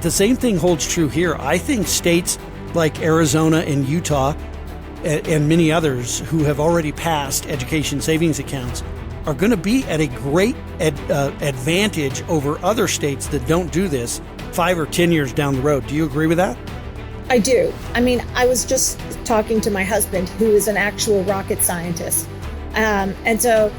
But the same thing holds true here. I think states like Arizona and Utah and many others who have already passed education savings accounts are going to be at a great advantage over other states that don't do this 5 or 10 years down the road. Do you agree with that? I do. I mean, I was just talking to my husband, who is an actual rocket scientist. And so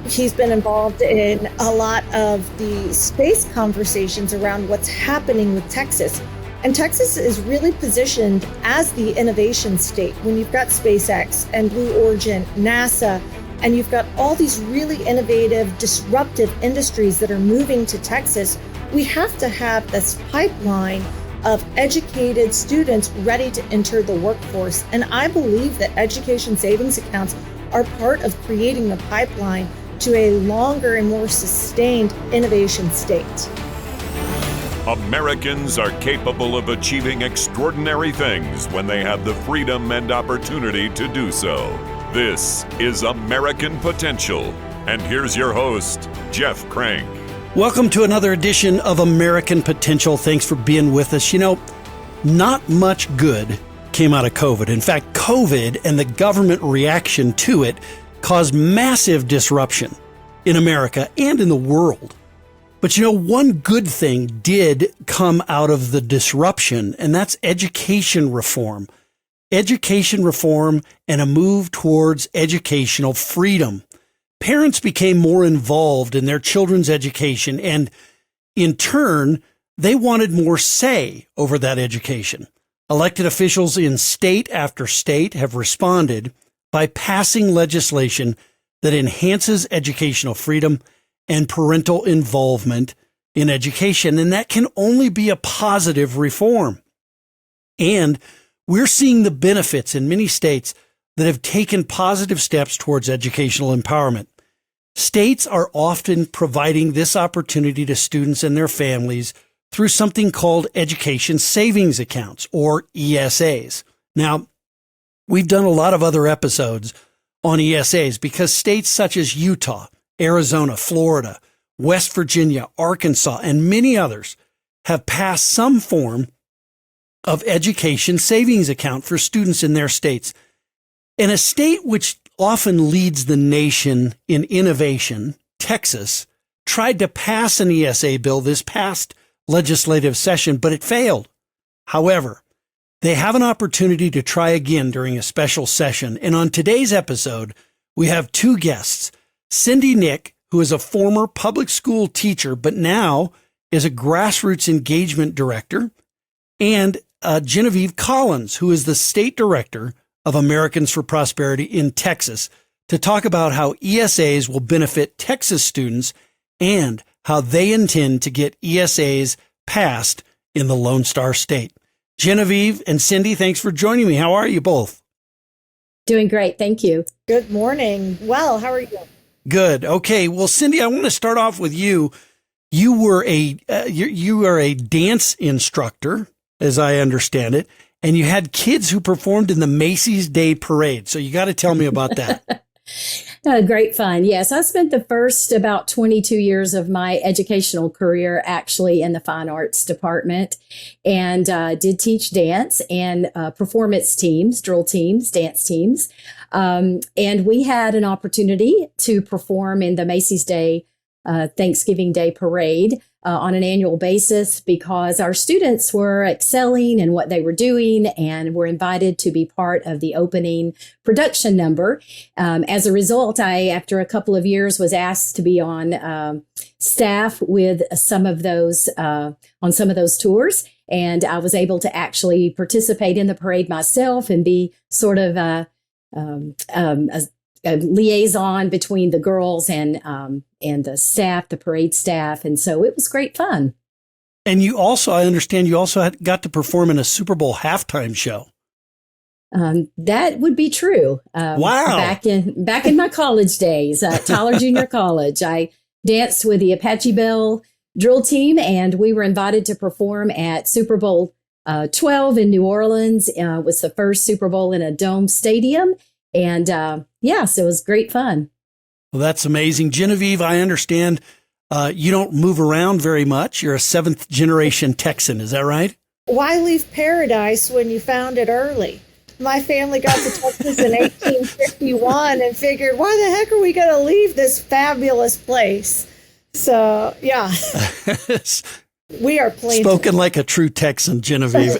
he's been involved in a lot of the space conversations around what's happening with Texas. And Texas is really positioned as the innovation state when you've got SpaceX and Blue Origin, NASA, and you've got all these really innovative, disruptive industries that are moving to Texas. We have to have this pipeline of educated students ready to enter the workforce. And I believe that education savings accounts are part of creating the pipeline to a longer and more sustained innovation state. Americans are capable of achieving extraordinary things when they have the freedom and opportunity to do so. This is American Potential. And here's your host, Jeff Crank. Welcome to another edition of American Potential. Thanks for being with us. You know, not much good came out of COVID. In fact, COVID and the government reaction to it caused massive disruption in America and in the world. But you know, one good thing did come out of the disruption, and that's education reform. Education reform and a move towards educational freedom. Parents became more involved in their children's education, and in turn, they wanted more say over that education. Elected officials in state after state have responded by passing legislation that enhances educational freedom and parental involvement in education, and that can only be a positive reform. And we're seeing the benefits in many states that have taken positive steps towards educational empowerment. States are often providing this opportunity to students and their families through something called education savings accounts, or ESAs. Now, we've done a lot of other episodes on ESAs because states such as Utah, Arizona, Florida, West Virginia, Arkansas, and many others have passed some form of education savings account for students in their states. And a state which often leads the nation in innovation, Texas, tried to pass an ESA bill this past legislative session, but it failed. However, they have an opportunity to try again during a special session. And on today's episode, we have two guests, Cindy Nick, who is a former public school teacher, but now is a grassroots engagement director, and Genevieve Collins, who is the state director of Americans for Prosperity in Texas, to talk about how ESAs will benefit Texas students and how they intend to get ESAs passed in the Lone Star State. Genevieve and Cindy, thanks for joining me. How are you both? Doing great. Thank you. Good morning. Well, how are you? Good. Okay. Well, Cindy, I want to start off with you. You were you are a dance instructor, as I understand it, and you had kids who performed in the Macy's Day Parade. So you got to tell me about that. Great fun. Yes, I spent the first about 22 years of my educational career actually in the fine arts department, and did teach dance and performance teams, drill teams, dance teams. And we had an opportunity to perform in the Macy's Day Thanksgiving Day Parade on an annual basis because our students were excelling in what they were doing and were invited to be part of the opening production number. As a result, I, after a couple of years, was asked to be on staff with some of those on some of those tours. And I was able to actually participate in the parade myself and be sort of a liaison between the girls and the staff, the parade staff. And so it was great fun. And you also, I understand you also got to perform in a Super Bowl halftime show. That would be true. Wow. Back in my college days at Tyler Junior College, I danced with the Apache Bell drill team, and we were invited to perform at Super Bowl 12 in New Orleans. It was the first Super Bowl in a dome stadium. And so it was great fun. Well, that's amazing. Genevieve, I understand You don't move around very much. You're a seventh generation Texan. Is that right? Why leave paradise when you found it early? My family got to Texas in 1851 and figured, why the heck are we going to leave this fabulous place? So, yeah, we are plain. Spoken like a true Texan, Genevieve.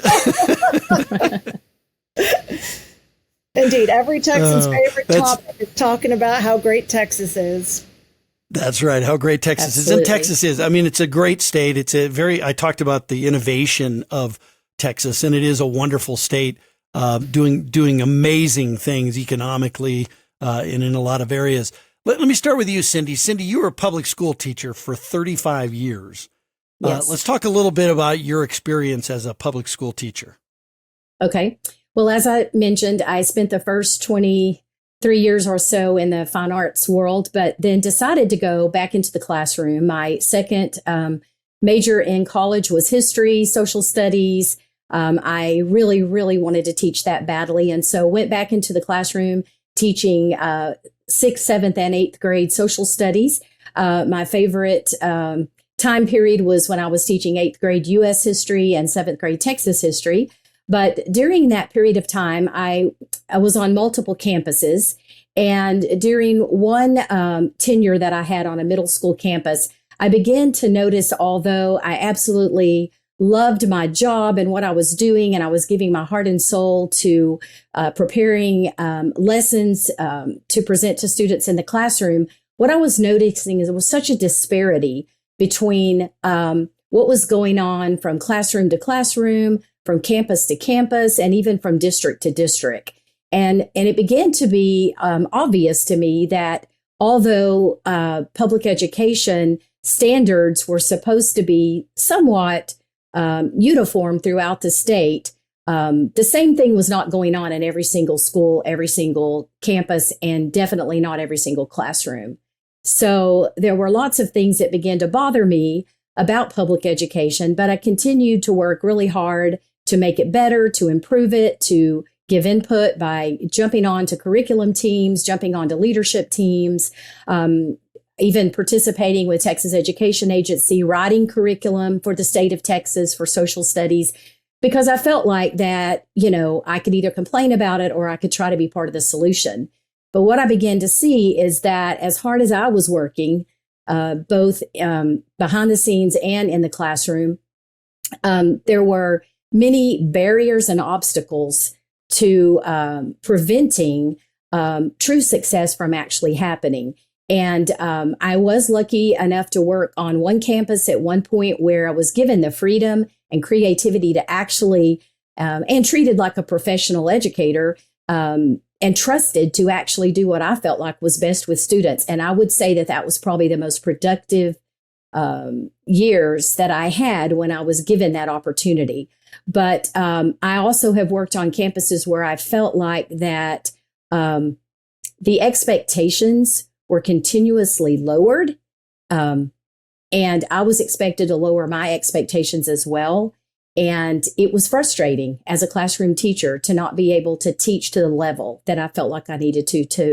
Indeed, every Texan's favorite topic is talking about how great Texas is. That's right. How great Texas is. And Texas is. I mean, it's a great state. I talked about the innovation of Texas, and it is a wonderful state, doing amazing things economically, and in a lot of areas. Let me start with you, Cindy. Cindy, you were a public school teacher for 35 years. Yes. Let's talk a little bit about your experience as a public school teacher. Okay. Well, as I mentioned, I spent the first 23 years or so in the fine arts world, but then decided to go back into the classroom. My second major in college was history, social studies. I really, really wanted to teach that badly. And so went back into the classroom teaching 6th, 7th, and 8th grade social studies. My favorite time period was when I was teaching 8th grade U.S. history and 7th grade Texas history. But during that period of time, I was on multiple campuses. And during one tenure that I had on a middle school campus, I began to notice, although I absolutely loved my job and what I was doing, and I was giving my heart and soul to preparing lessons to present to students in the classroom, what I was noticing is there was such a disparity between what was going on from classroom to classroom, from campus to campus, and even from district to district. And it began to be obvious to me that although public education standards were supposed to be somewhat uniform throughout the state, the same thing was not going on in every single school, every single campus, and definitely not every single classroom. So there were lots of things that began to bother me about public education, but I continued to work really hard to make it better, to improve it, to give input by jumping on to curriculum teams, jumping on to leadership teams, even participating with Texas Education Agency, writing curriculum for the state of Texas for social studies, because I felt like that, I could either complain about it or I could try to be part of the solution. But what I began to see is that as hard as I was working, both behind the scenes and in the classroom, there were many barriers and obstacles to preventing true success from actually happening. And I was lucky enough to work on one campus at one point where I was given the freedom and creativity to actually, and treated like a professional educator, and trusted to actually do what I felt like was best with students. And I would say that was probably the most productive years that I had when I was given that opportunity. But I also have worked on campuses where I felt like that the expectations were continuously lowered. And I was expected to lower my expectations as well. And it was frustrating as a classroom teacher to not be able to teach to the level that I felt like I needed to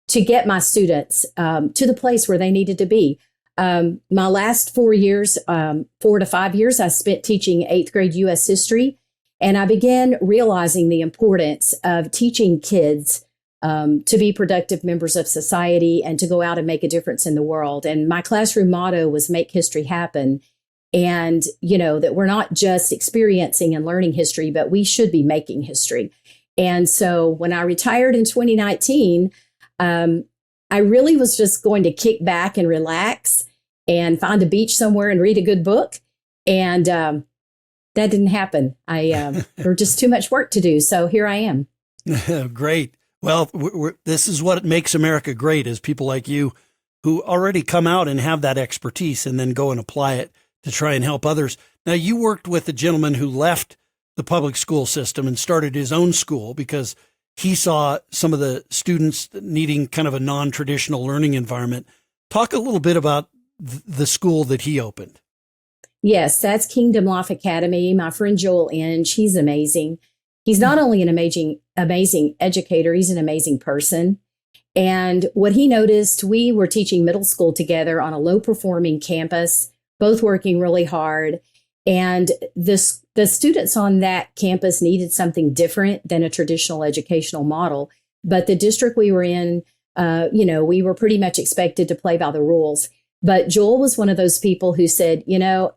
get my students to the place where they needed to be. My last 4 years, 4 to 5 years, I spent teaching 8th grade U.S. history. And I began realizing the importance of teaching kids to be productive members of society and to go out and make a difference in the world. And my classroom motto was make history happen. And, that we're not just experiencing and learning history, but we should be making history. And so when I retired in 2019, I really was just going to kick back and relax and find a beach somewhere and read a good book. And that didn't happen. There was just too much work to do. So here I am. Great. Well, this is what makes America great, is people like you who already come out and have that expertise and then go and apply it to try and help others. Now, you worked with a gentleman who left the public school system and started his own school because he saw some of the students needing kind of a non-traditional learning environment. Talk a little bit about the school that he opened. Yes, that's Kingdom Life Academy. My friend Joel Inge, he's amazing. He's not only an amazing educator, he's an amazing person. And what he noticed, we were teaching middle school together on a low performing campus, both working really hard. And the students on that campus needed something different than a traditional educational model. But the district we were in, we were pretty much expected to play by the rules. But Joel was one of those people who said,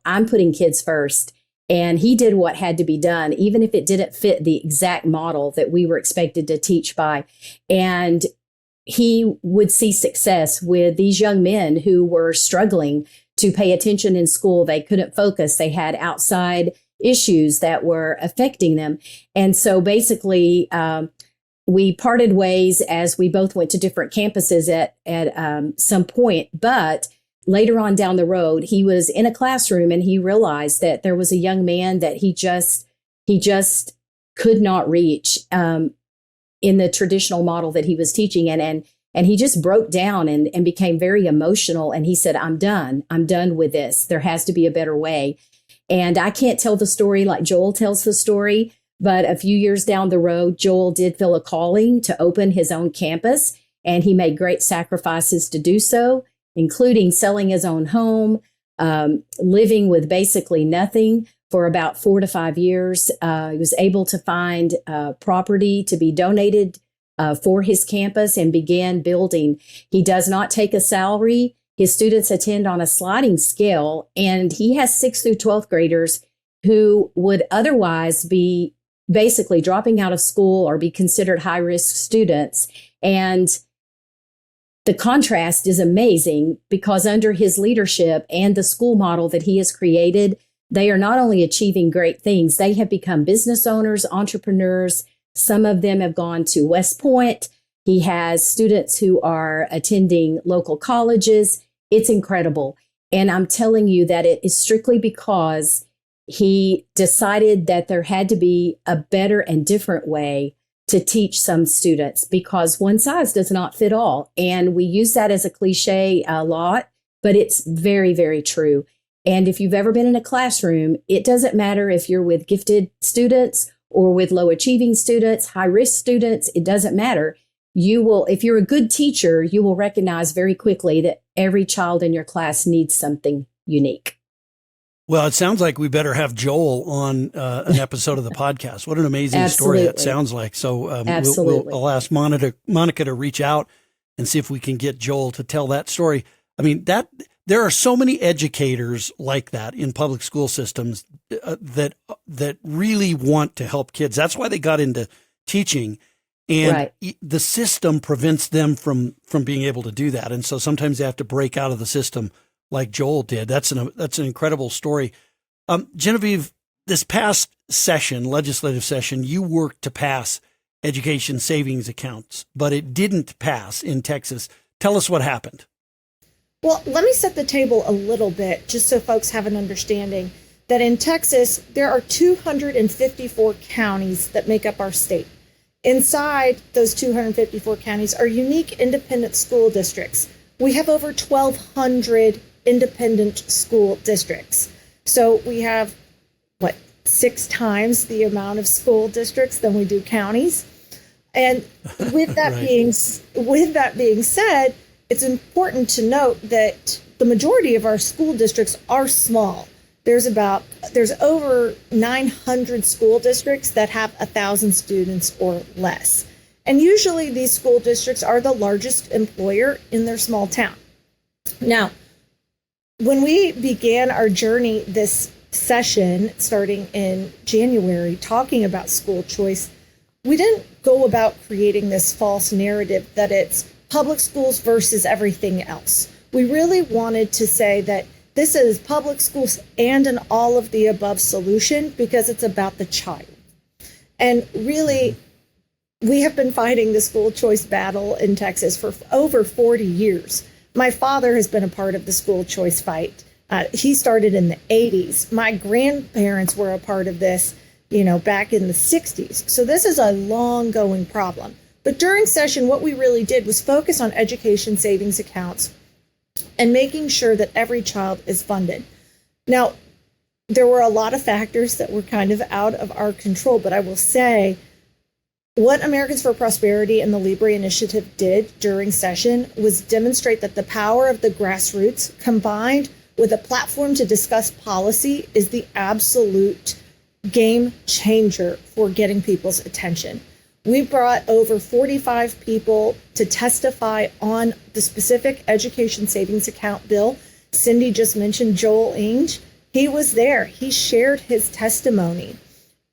I'm putting kids first. And he did what had to be done, even if it didn't fit the exact model that we were expected to teach by. And he would see success with these young men who were struggling to pay attention in school. They couldn't focus. They had outside issues that were affecting them. And so basically, we parted ways as we both went to different campuses at some point. But later on down the road, he was in a classroom and he realized that there was a young man that he just could not reach in the traditional model that he was teaching. And he just broke down and became very emotional. And he said, I'm done with this. There has to be a better way. And I can't tell the story like Joel tells the story, but a few years down the road, Joel did feel a calling to open his own campus, and he made great sacrifices to do so, including selling his own home, living with basically nothing for about 4 to 5 years. He was able to find property to be donated for his campus and began building. He does not take a salary. His students attend on a sliding scale, and he has 6th through 12th graders who would otherwise be basically dropping out of school or be considered high-risk students. And the contrast is amazing because under his leadership and the school model that he has created, they are not only achieving great things, they have become business owners, entrepreneurs. Some of them have gone to West Point. He has students who are attending local colleges. It's incredible. And I'm telling you that it is strictly because he decided that there had to be a better and different way to teach some students, because one size does not fit all. And we use that as a cliche a lot, but it's very, very true. And if you've ever been in a classroom, it doesn't matter if you're with gifted students or with low achieving students, high risk students, it doesn't matter. You will, if you're a good teacher, you will recognize very quickly that every child in your class needs something unique. Well, it sounds like we better have Joel on an episode of the podcast. What an amazing story that sounds like. So I'll ask Monica to reach out and see if we can get Joel to tell that story. I mean, there are so many educators like that in public school systems that really want to help kids. That's why they got into teaching. And the system prevents them from being able to do that. And so sometimes they have to break out of the system like Joel did. That's an incredible story. Genevieve, this past legislative session, you worked to pass education savings accounts, but it didn't pass in Texas. Tell us what happened. Well, let me set the table a little bit, just so folks have an understanding that in Texas, there are 254 counties that make up our state. Inside those 254 counties are unique independent school districts. We have over 1,200 independent school districts. So we have, 6 times the amount of school districts than we do counties. And with that being said, it's important to note that the majority of our school districts are small. There's over 900 school districts that have 1,000 students or less. And usually these school districts are the largest employer in their small town. Now, when we began our journey this session, starting in January, talking about school choice, we didn't go about creating this false narrative that it's public schools versus everything else. We really wanted to say that this is public schools and an all of the above solution because it's about the child. And really, we have been fighting the school choice battle in Texas for over 40 years. My father has been a part of the school choice fight. He started in the 80s. My grandparents were a part of this, back in the 60s. So this is a long going problem. But during session, what we really did was focus on education savings accounts and making sure that every child is funded. Now, there were a lot of factors that were kind of out of our control, but I will say What Americans for Prosperity and the Libre Initiative did during session was demonstrate that the power of the grassroots combined with a platform to discuss policy is the absolute game changer for getting people's attention. We brought over 45 people to testify on the specific education savings account bill. Cindy just mentioned Joel Inge. He was there. He shared his testimony.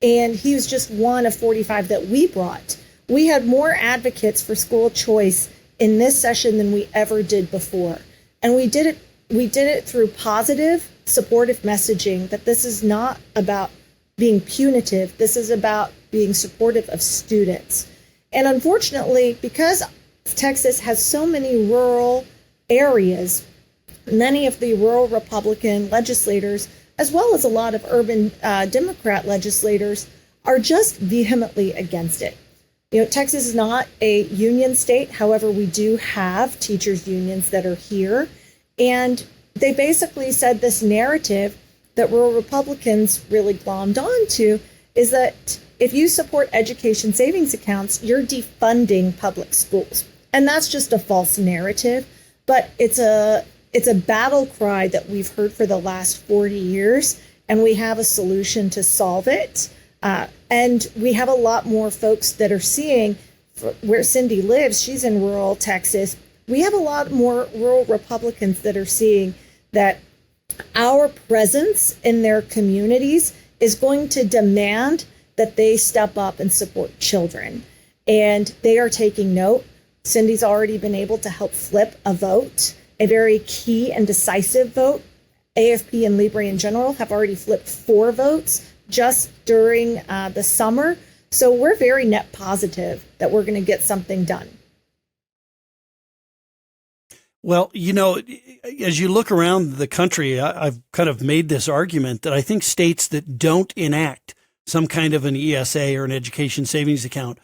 And he was just one of 45 that we brought. We had more advocates for school choice in this session than we ever did before. And we did it through positive, supportive messaging that this is not about being punitive. This is about being supportive of students. And unfortunately, because Texas has so many rural areas, many of the rural Republican legislators, as well as a lot of urban Democrat legislators, are just vehemently against it. You know, Texas is not a union state. However, we do have teachers' unions that are here. And they basically said this narrative that rural Republicans really glommed onto is that if you support education savings accounts, you're defunding public schools. And that's just a false narrative, but it's a battle cry that we've heard for the last 40 years, and we have a solution to solve it. And we have a lot more folks that are seeing where Cindy lives. She's in rural Texas. We have a lot more rural Republicans that are seeing that our presence in their communities is going to demand that they step up and support children. And they are taking note. Cindy's already been able to help flip a vote, a very key and decisive vote. AFP and Libre in general have already flipped 4 votes just during the summer. So we're very net positive that we're going to get something done. Well, you know, as you look around the country, I've kind of made this argument that I think states that don't enact some kind of an ESA or an education savings account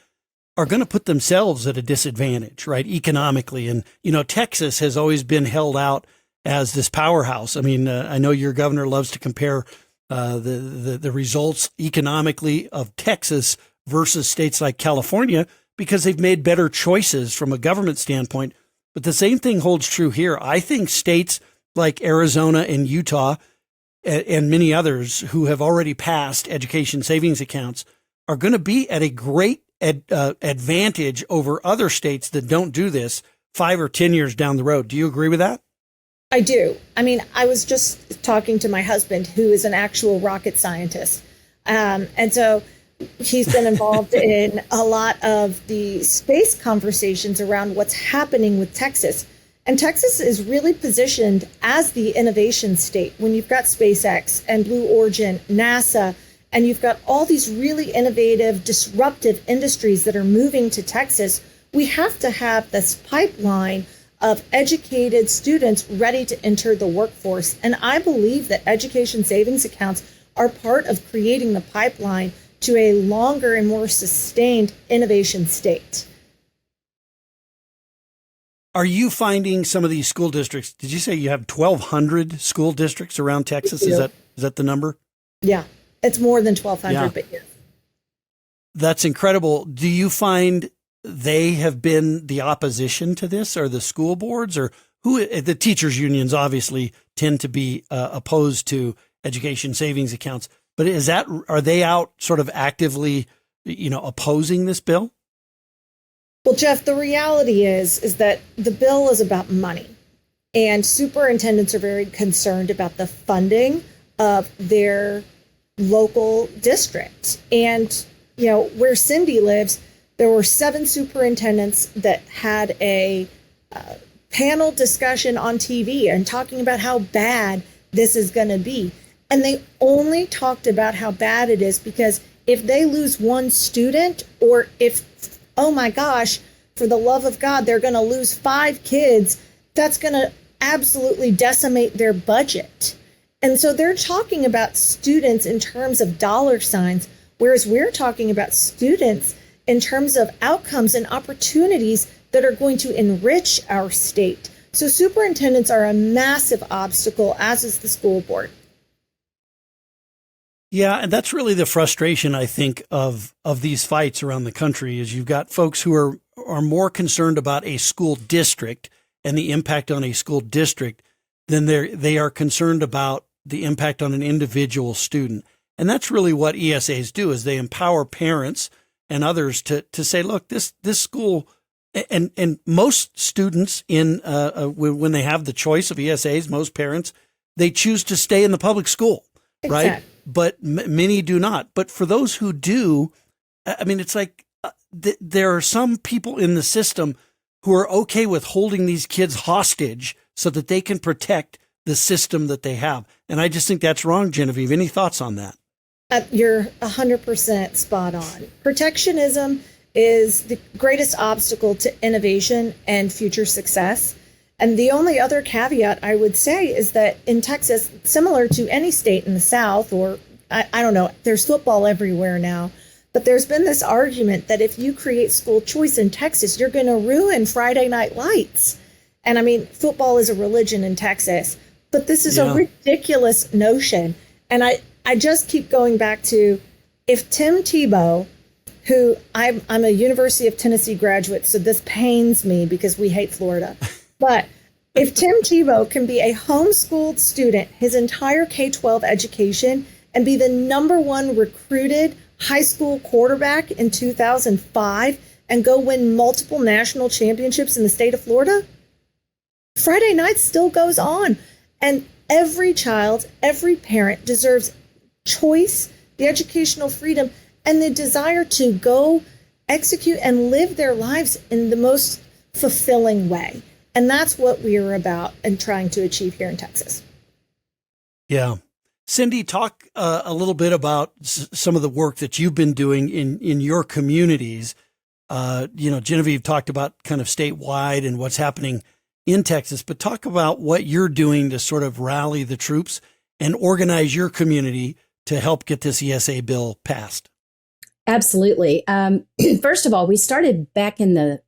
are going to put themselves at a disadvantage, right, economically. And, you know, Texas has always been held out as this powerhouse. I mean, I know your governor loves to compare the results economically of Texas versus states like California because they've made better choices from a government standpoint. But the same thing holds true here. I think states like Arizona and Utah and many others who have already passed education savings accounts are going to be at a great advantage over other states that don't do this 5 or 10 years down the road. Do you agree with that? I do. I mean, I was just talking to my husband, who is an actual rocket scientist. And so he's been involved in a lot of the space conversations around what's happening with Texas. And Texas is really positioned as the innovation state when you've got SpaceX and Blue Origin, NASA, and you've got all these really innovative, disruptive industries that are moving to Texas. We have to have this pipeline of educated students ready to enter the workforce. And I believe that education savings accounts are part of creating the pipeline to a longer and more sustained innovation state. Are you finding some of these school districts? Did you say you have 1,200 school districts around Texas? Is that the number? Yeah, it's more than 1,200, yeah. But yeah. That's incredible. Do you find they have been the opposition to this, or the school boards, or who? The teachers unions obviously tend to be opposed to education savings accounts. But are they out sort of actively, opposing this bill? Well, Jeff, the reality is that the bill is about money, and superintendents are very concerned about the funding of their local districts. And, where Cindy lives, there were 7 superintendents that had a panel discussion on TV and talking about how bad this is going to be. And they only talked about how bad it is because if they lose one student, or if, oh my gosh, for the love of God, they're going to lose 5 kids, that's going to absolutely decimate their budget. And so they're talking about students in terms of dollar signs, whereas we're talking about students in terms of outcomes and opportunities that are going to enrich our state. So superintendents are a massive obstacle, as is the school board. Yeah, and that's really the frustration, I think, of these fights around the country is you've got folks who are more concerned about a school district and the impact on a school district than they are concerned about the impact on an individual student. And that's really what ESAs do, is they empower parents and others to say, look, this school, and most students when they have the choice of ESAs, most parents, they choose to stay in the public school, right? Exactly. But many do not. But for those who do, I mean, it's like there are some people in the system who are okay with holding these kids hostage so that they can protect the system that they have. And I just think that's wrong, Genevieve. Any thoughts on that? You're 100% spot on. Protectionism is the greatest obstacle to innovation and future success. And the only other caveat I would say is that in Texas, similar to any state in the South, or I don't know, there's football everywhere now, but there's been this argument that if you create school choice in Texas, you're going to ruin Friday night lights. And I mean, football is a religion in Texas, but this is a ridiculous notion. And I just keep going back to, if Tim Tebow, who I'm a University of Tennessee graduate, so this pains me because we hate Florida. But if Tim Tebow can be a homeschooled student his entire K-12 education and be the #1 recruited high school quarterback in 2005 and go win multiple national championships in the state of Florida, Friday night still goes on. And every child, every parent deserves choice, the educational freedom, and the desire to go execute and live their lives in the most fulfilling way. And that's what we are about and trying to achieve here in Texas. Yeah. Cindy, talk a little bit about some of the work that you've been doing in your communities. Genevieve talked about kind of statewide and what's happening in Texas, but talk about what you're doing to sort of rally the troops and organize your community to help get this ESA bill passed. Absolutely. First of all, we started back in the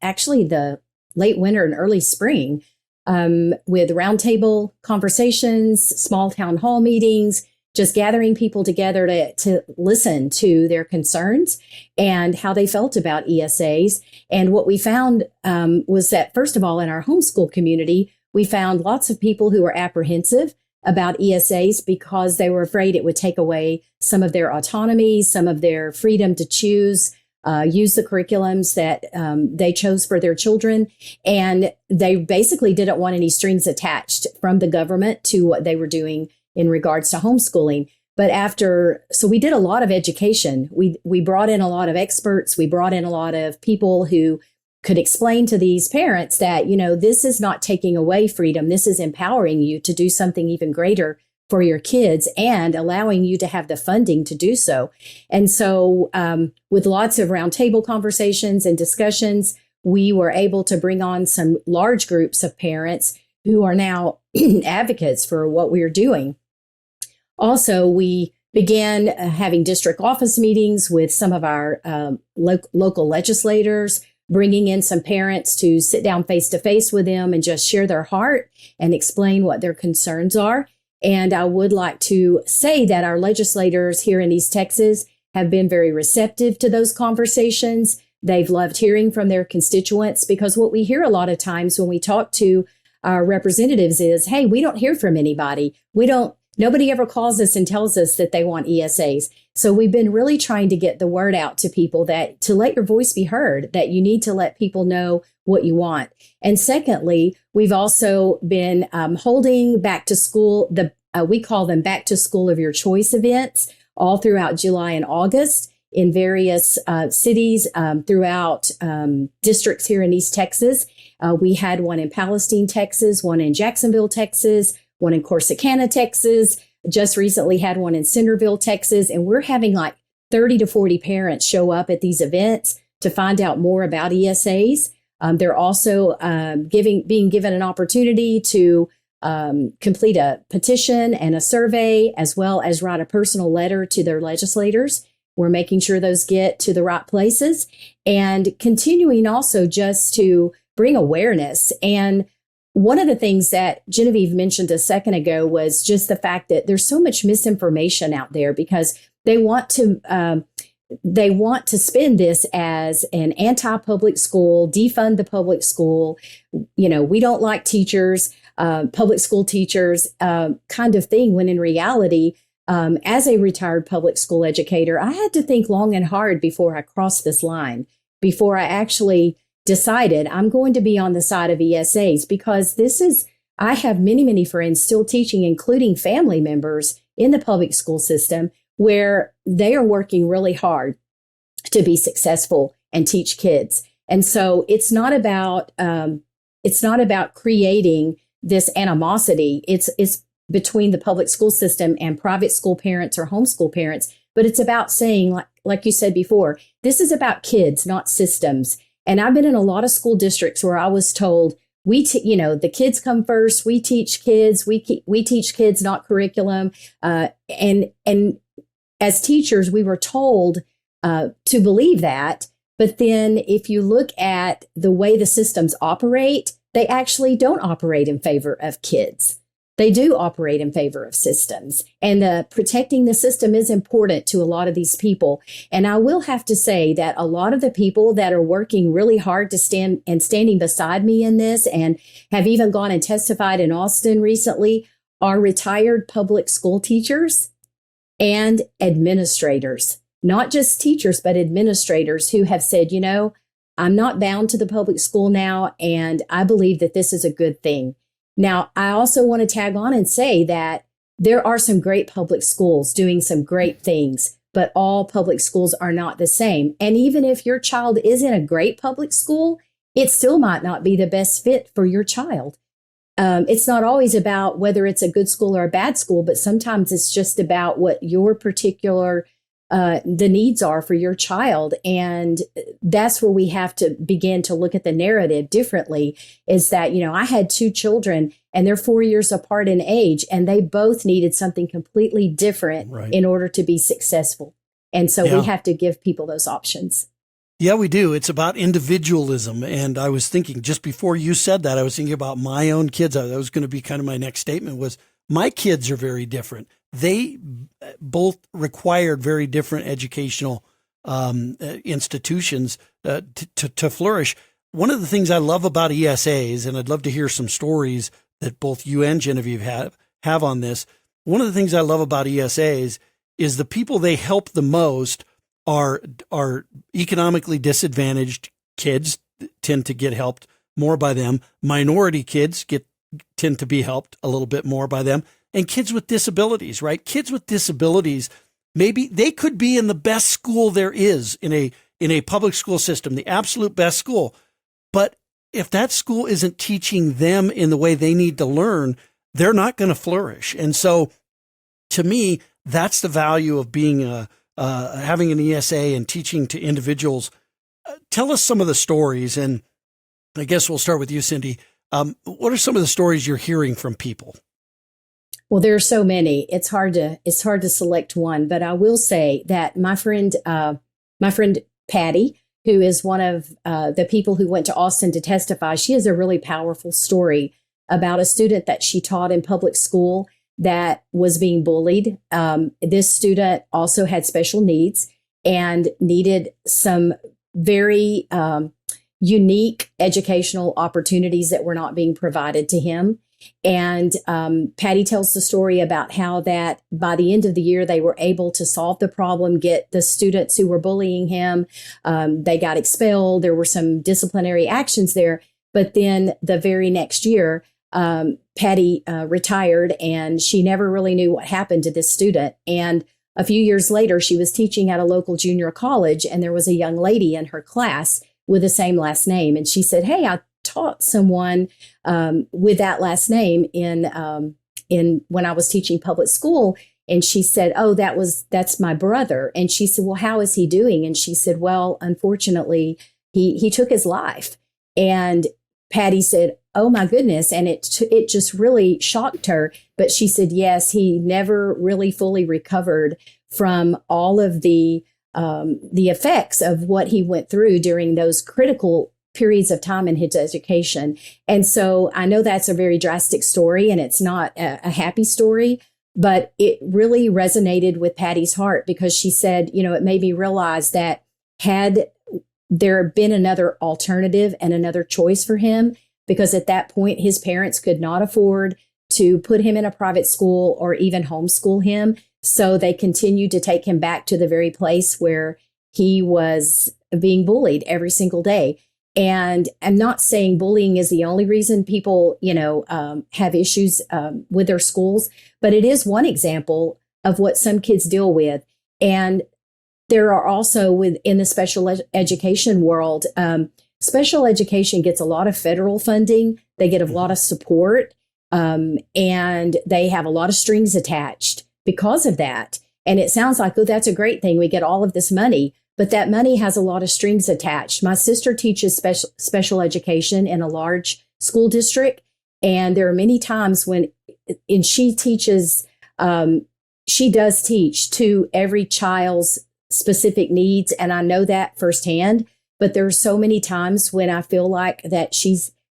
late winter and early spring with roundtable conversations, small town hall meetings, just gathering people together to listen to their concerns and how they felt about ESAs. And what we found was that, first of all, in our homeschool community, we found lots of people who were apprehensive about ESAs because they were afraid it would take away some of their autonomy, some of their freedom to choose, use the curriculums that they chose for their children. And they basically didn't want any strings attached from the government to what they were doing in regards to homeschooling. So we did a lot of education. We brought in a lot of experts. We brought in a lot of people who could explain to these parents that, this is not taking away freedom. This is empowering you to do something even greater for your kids and allowing you to have the funding to do so. And so with lots of roundtable conversations and discussions, we were able to bring on some large groups of parents who are now advocates for what we're doing. Also, we began having district office meetings with some of our local legislators, bringing in some parents to sit down face to face with them and just share their heart and explain what their concerns are. And I would like to say that our legislators here in East Texas have been very receptive to those conversations. They've loved hearing from their constituents, because what we hear a lot of times when we talk to our representatives is, hey, we don't hear from anybody. Nobody ever calls us and tells us that they want ESAs. So we've been really trying to get the word out to people that to let your voice be heard, that you need to let people know what you want. And secondly, we've also been holding back to school, we call them back to school of your choice events all throughout July and August in various cities throughout districts here in East Texas. We had one in Palestine, Texas, one in Jacksonville, Texas, one in Corsicana, Texas, just recently had one in Centerville, Texas, and we're having like 30 to 40 parents show up at these events to find out more about ESAs. They're also being given an opportunity to complete a petition and a survey, as well as write a personal letter to their legislators. We're making sure those get to the right places and continuing also just to bring awareness. And one of the things that Genevieve mentioned a second ago was just the fact that there's so much misinformation out there, because they want to spin this as an anti-public school, defund the public school. We don't like teachers, public school teachers, kind of thing. When in reality, as a retired public school educator, I had to think long and hard before I crossed this line, before I actually decided I'm going to be on the side of ESAs, because I have many, many friends still teaching, including family members in the public school system, where they are working really hard to be successful and teach kids. And so it's not about creating this animosity. It's between the public school system and private school parents or homeschool parents, but it's about saying, like you said before, this is about kids, not systems. And I've been in a lot of school districts where I was told, the kids come first. We teach kids. We teach kids, not curriculum. And as teachers, we were told to believe that. But then if you look at the way the systems operate, they actually don't operate in favor of kids. They do operate in favor of systems. And protecting the system is important to a lot of these people. And I will have to say that a lot of the people that are working really hard to standing beside me in this, and have even gone and testified in Austin recently, are retired public school teachers and administrators. Not just teachers, but administrators who have said, I'm not bound to the public school now, and I believe that this is a good thing. Now, I also want to tag on and say that there are some great public schools doing some great things, but all public schools are not the same. And even if your child is in a great public school, it still might not be the best fit for your child. It's not always about whether it's a good school or a bad school, but sometimes it's just about what your particular the needs are for your child. And that's where we have to begin to look at the narrative differently, is that, I had 2 children and they're 4 years apart in age, and they both needed something completely different in order to be successful. And so we have to give people those options. Yeah, we do. It's about individualism. And I was thinking, just before you said that, I was thinking about my own kids. That was going to be kind of my next statement, was my kids are very different. They both required very different educational institutions to flourish. One of the things I love about ESAs, and I'd love to hear some stories that both you and Genevieve have on this. One of the things I love about ESAs is the people they help the most are economically disadvantaged kids tend to get helped more by them. Minority kids tend to be helped a little bit more by them. And kids with disabilities, right? Kids with disabilities, maybe they could be in the best school there is in a public school system, the absolute best school. But if that school isn't teaching them in the way they need to learn, they're not going to flourish. And so to me, that's the value of being having an ESA and teaching to individuals. Tell us some of the stories. And I guess we'll start with you, Cindy. What are some of the stories you're hearing from people? Well, there are so many. It's hard to select one, but I will say that my friend Patty, who is one of the people who went to Austin to testify, she has a really powerful story about a student that she taught in public school that was being bullied. This student also had special needs and needed some very unique educational opportunities that were not being provided to him. And Patty tells the story about how that by the end of the year, they were able to solve the problem, get the students who were bullying him. They got expelled. There were some disciplinary actions there. But then the very next year, Patty retired, and she never really knew what happened to this student. And a few years later, she was teaching at a local junior college, and there was a young lady in her class with the same last name. And she said, "Hey, I taught someone with that last name in when I was teaching public school." And she said, "Oh, that's my brother." And she said, "Well, how is he doing?" And she said, "Well, unfortunately, he took his life." And Patty said, "Oh my goodness." And it just really shocked her. But she said, yes, he never really fully recovered from all of the effects of what he went through during those critical periods of time in his education. And so I know that's a very drastic story, and it's not a happy story, But it really resonated with Patty's heart because she said, it made me realize that had there been another alternative and another choice for him, because at that point, his parents could not afford to put him in a private school or even homeschool him. So they continued to take him back to the very place where he was being bullied every single day. And I'm not saying bullying is the only reason people, have issues with their schools, but it is one example of what some kids deal with. And there are also within the special education world, special education gets a lot of federal funding. They get a lot of support, and they have a lot of strings attached because of that. And it sounds like, oh, that's a great thing. We get all of this money. But that money has a lot of strings attached. My sister teaches special education in a large school district. And there are many times and she teaches, she does teach to every child's specific needs. And I know that firsthand. But there are so many times when I feel like that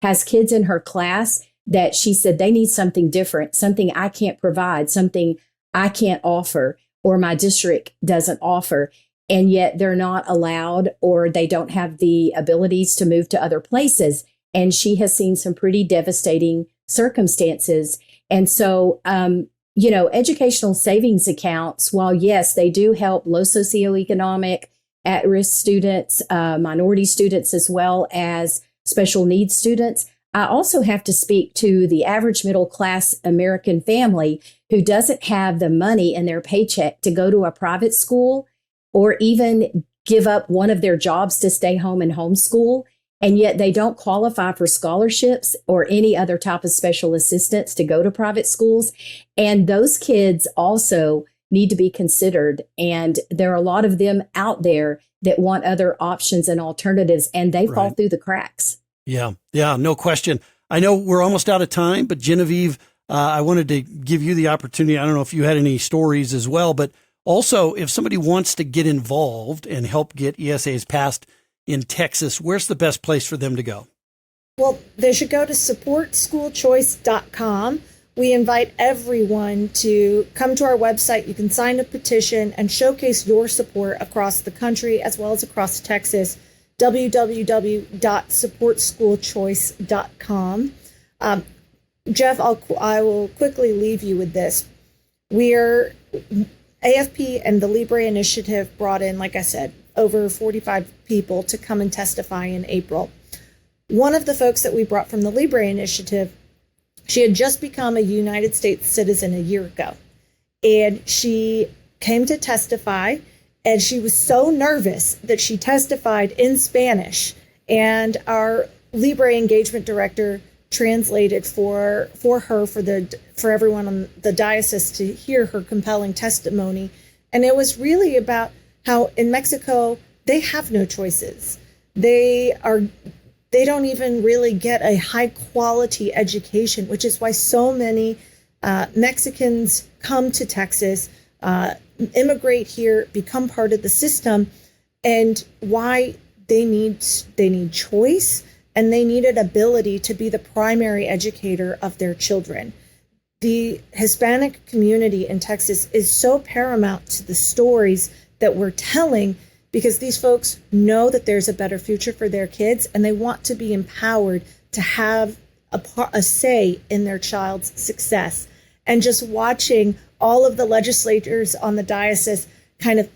has kids in her class that she said they need something different, something I can't provide, something I can't offer, or my district doesn't offer. And yet they're not allowed, or they don't have the abilities to move to other places. And she has seen some pretty devastating circumstances. And so, educational savings accounts, while yes, they do help low socioeconomic, at-risk students, minority students, as well as special needs students, I also have to speak to the average middle class American family who doesn't have the money in their paycheck to go to a private school or even give up one of their jobs to stay home and homeschool. And yet they don't qualify for scholarships or any other type of special assistance to go to private schools. And those kids also need to be considered. And there are a lot of them out there that want other options and alternatives, and they fall through the cracks. Yeah, no question. I know we're almost out of time, but Genevieve, I wanted to give you the opportunity. I don't know if you had any stories as well, but also, if somebody wants to get involved and help get ESAs passed in Texas, where's the best place for them to go? Well, they should go to supportschoolchoice.com. We invite everyone to come to our website. You can sign a petition and showcase your support across the country as well as across Texas. www.supportschoolchoice.com. Jeff, I will quickly leave you with this. We're AFP and the Libre Initiative brought in, like I said, over 45 people to come and testify in April. One of the folks that we brought from the Libre Initiative, she had just become a United States citizen a year ago. And she came to testify, and she was so nervous that she testified in Spanish. And our Libre engagement director translated for her, for everyone on the diocese to hear her compelling testimony. And it was really about how in Mexico, they have no choices. They don't even really get a high quality education, which is why so many Mexicans come to Texas, immigrate here, become part of the system, and why they need choice. And they need an ability to be the primary educator of their children. The Hispanic community in Texas is so paramount to the stories that we're telling because these folks know that there's a better future for their kids and they want to be empowered to have a say in their child's success. And just watching all of the legislators on the diocese kind of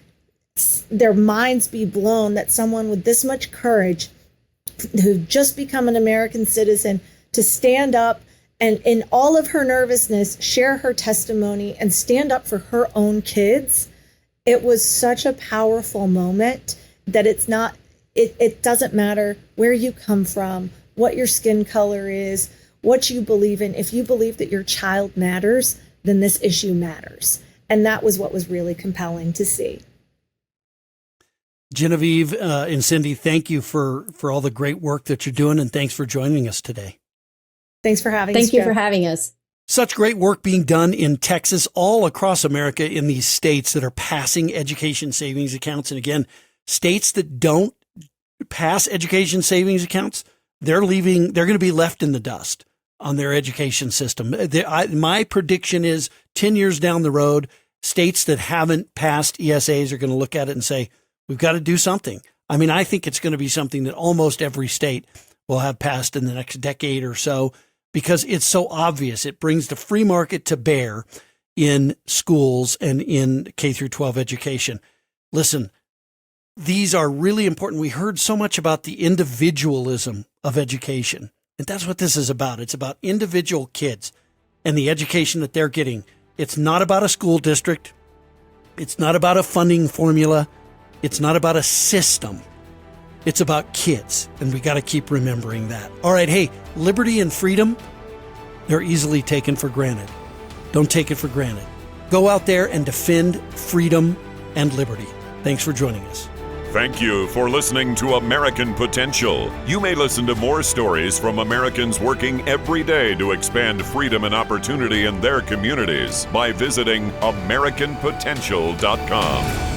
their minds be blown that someone with this much courage who've just become an American citizen to stand up and in all of her nervousness, share her testimony and stand up for her own kids. It was such a powerful moment that it doesn't matter where you come from, what your skin color is, what you believe in. If you believe that your child matters, then this issue matters. And that was what was really compelling to see. Genevieve and Cindy, thank you for all the great work that you're doing, and thanks for joining us today. Thanks for having us. Thank you for having us. Such great work being done in Texas, all across America, in these states that are passing education savings accounts. And again, states that don't pass education savings accounts, they're going to be left in the dust. on their education system. My prediction is 10 years down the road, states that haven't passed ESAs are going to look at it and say, we've got to do something. I mean, I think it's going to be something that almost every state will have passed in the next decade or so, because it's so obvious. It brings the free market to bear in schools and in K through 12 education. Listen, these are really important. We heard so much about the individualism of education, and that's what this is about. It's about individual kids and the education that they're getting. It's not about a school district. It's not about a funding formula. It's not about a system. It's about kids, and we got to keep remembering that. All right, hey, liberty and freedom, they're easily taken for granted. Don't take it for granted. Go out there and defend freedom and liberty. Thanks for joining us. Thank you for listening to American Potential. You may listen to more stories from Americans working every day to expand freedom and opportunity in their communities by visiting AmericanPotential.com.